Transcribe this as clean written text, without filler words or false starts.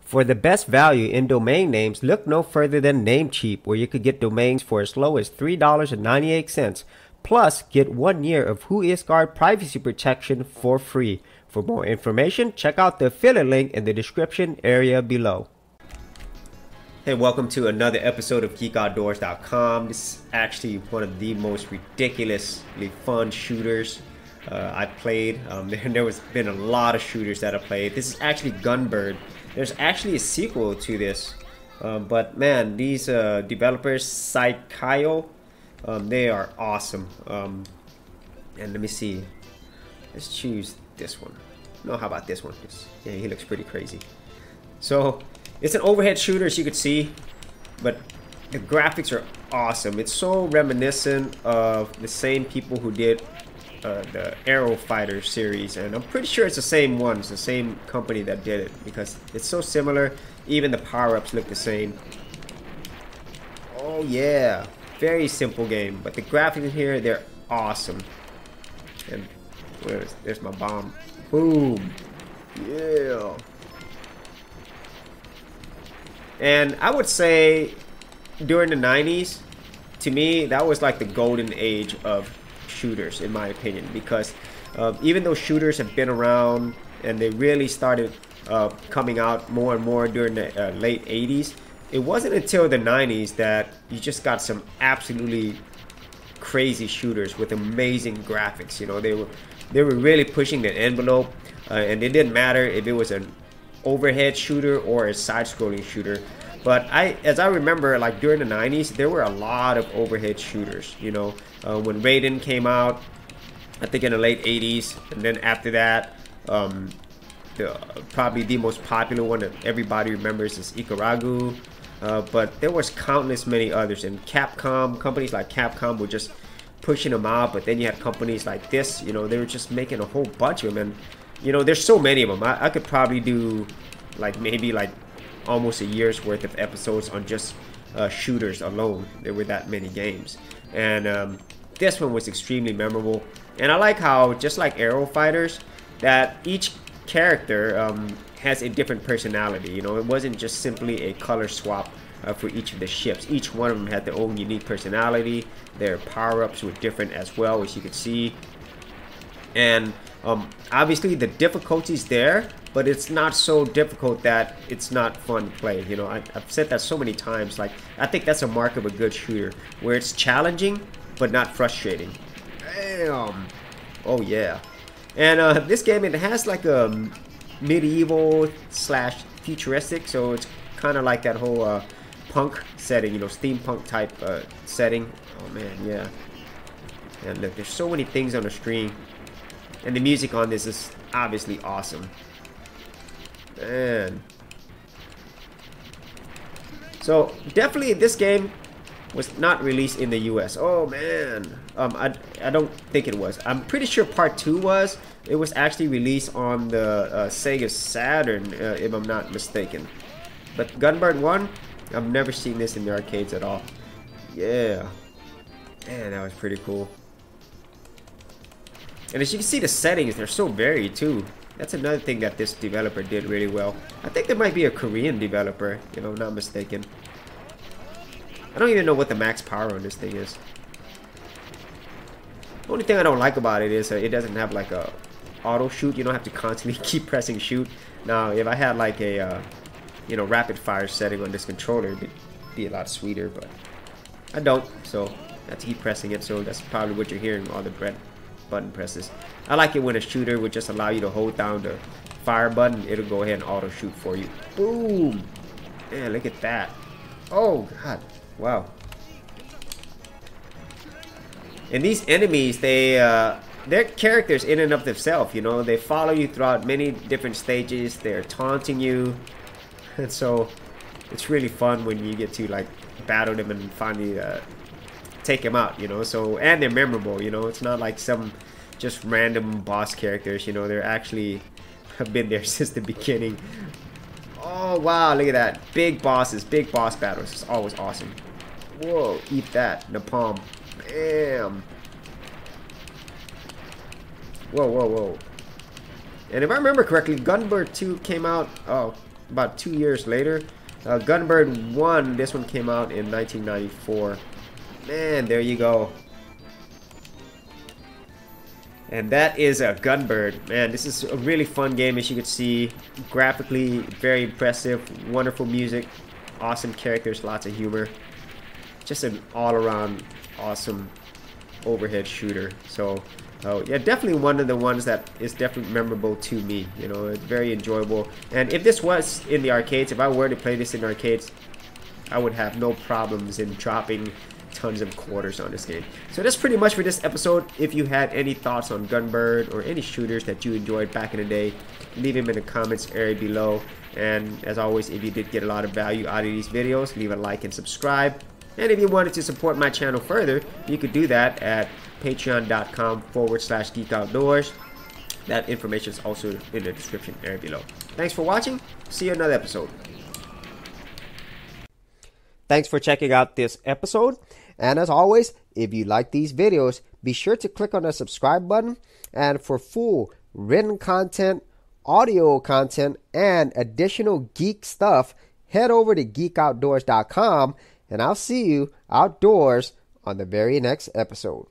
For the best value in domain names, look no further than Namecheap, where you could get domains for as low as $3.98. Plus, get 1 year of WhoIsGuard privacy protection for free. For more information, check out the affiliate link in the description area below. Hey, welcome to another episode of GeekOutdoors.com. This is actually one of the most ridiculously fun shooters I've played. There's been a lot of shooters that I played. This is actually Gunbird. There's actually a sequel to this, but man, these developers, Psikyo, they are awesome. And let me see. Let's choose this one. No, how about this one? Yeah, he looks pretty crazy. So it's an overhead shooter, as you could see, but the graphics are awesome. It's so reminiscent of the same people who did the Arrow Fighter series, and I'm pretty sure it's the same one. It's the same company that did it because it's so similar. Even the power-ups look the same. Oh yeah, very simple game, but the graphics in here, they're awesome. And there's my bomb. Boom. Yeah. And I would say during the 90s, to me, that was like the golden age of shooters, in my opinion, because even though shooters have been around and they really started coming out more and more during the late 80s, it wasn't until the 90s that you just got some absolutely crazy shooters with amazing graphics. You know, they were really pushing the envelope, and it didn't matter if it was an overhead shooter or a side-scrolling shooter. But as I remember, like during the 90s, there were a lot of overhead shooters. You know, when Raiden came out, I think in the late 80s, and then after that, probably the most popular one that everybody remembers is Ikaragu. But there was countless many others, and companies like Capcom were just pushing them out. But then you had companies like this, you know, they were just making a whole bunch of them. And you know, there's so many of them. I could probably do like maybe like almost a year's worth of episodes on just shooters alone. There were that many games, and this one was extremely memorable. And I like how, just like Arrow Fighters, that each character has a different personality. You know, it wasn't just simply a color swap for each of the ships. Each one of them had their own unique personality. Their power-ups were different as well, as you could see. And obviously the difficulty's there, but it's not so difficult that it's not fun to play. You know, I've said that so many times. Like, I think that's a mark of a good shooter, where it's challenging but not frustrating. Damn. Oh yeah. And this game, it has like a medieval slash futuristic, so it's kind of like that whole punk setting, you know, steampunk type setting. Oh man, yeah. And look, there's so many things on the screen. And the music on this is obviously awesome. Man. So definitely this game was not released in the US. Oh man. I don't think it was. I'm pretty sure part 2 was. It was actually released on the Sega Saturn, if I'm not mistaken. But Gunbird 1, I've never seen this in the arcades at all. Yeah. Man, that was pretty cool. And as you can see, the settings, they're so varied too. That's another thing that this developer did really well. I think there might be a Korean developer, if I'm not mistaken. I don't even know what the max power on this thing is. The only thing I don't like about it is it doesn't have like a auto shoot. You don't have to constantly keep pressing shoot. Now, if I had like a you know, rapid fire setting on this controller, it'd be a lot sweeter, but I don't. So I have to keep pressing it. So that's probably what you're hearing, all the button presses. I like it when a shooter would just allow you to hold down the fire button. It'll go ahead and auto shoot for you. Boom! Man, look at that. Oh god, wow. And these enemies, they're characters in and of themselves. You know, they follow you throughout many different stages. They're taunting you, and so it's really fun when you get to like battle them and finally take them out, you know. So, and they're memorable, you know. It's not like some just random boss characters, you know. They're actually have been there since the beginning. Oh wow, look at that. Big bosses, big boss battles. It's always awesome. Whoa, eat that. Napalm. Bam. Whoa, whoa, whoa. And if I remember correctly, Gunbird 2 came out, oh, about 2 years later. Gunbird 1, this one came out in 1994. Man, there you go. And that is a Gunbird. Man, this is a really fun game, as you can see. Graphically, very impressive. Wonderful music. Awesome characters, lots of humor. Just an all-around awesome overhead shooter. So, yeah, definitely one of the ones that is definitely memorable to me. You know, it's very enjoyable. And if this was in the arcades, if I were to play this in arcades, I would have no problems in dropping tons of quarters on this game. So that's pretty much for this episode. If you had any thoughts on Gunbird or any shooters that you enjoyed back in the day, leave them in the comments area below. And as always, if you did get a lot of value out of these videos, leave a like and subscribe. And if you wanted to support my channel further, you could do that at patreon.com/geekoutdoors. That information is also in the description area below. Thanks for watching. See you in another episode. Thanks for checking out this episode. And as always, if you like these videos, be sure to click on the subscribe button. And for full written content, audio content, and additional geek stuff, head over to geekoutdoors.com. And I'll see you outdoors on the very next episode.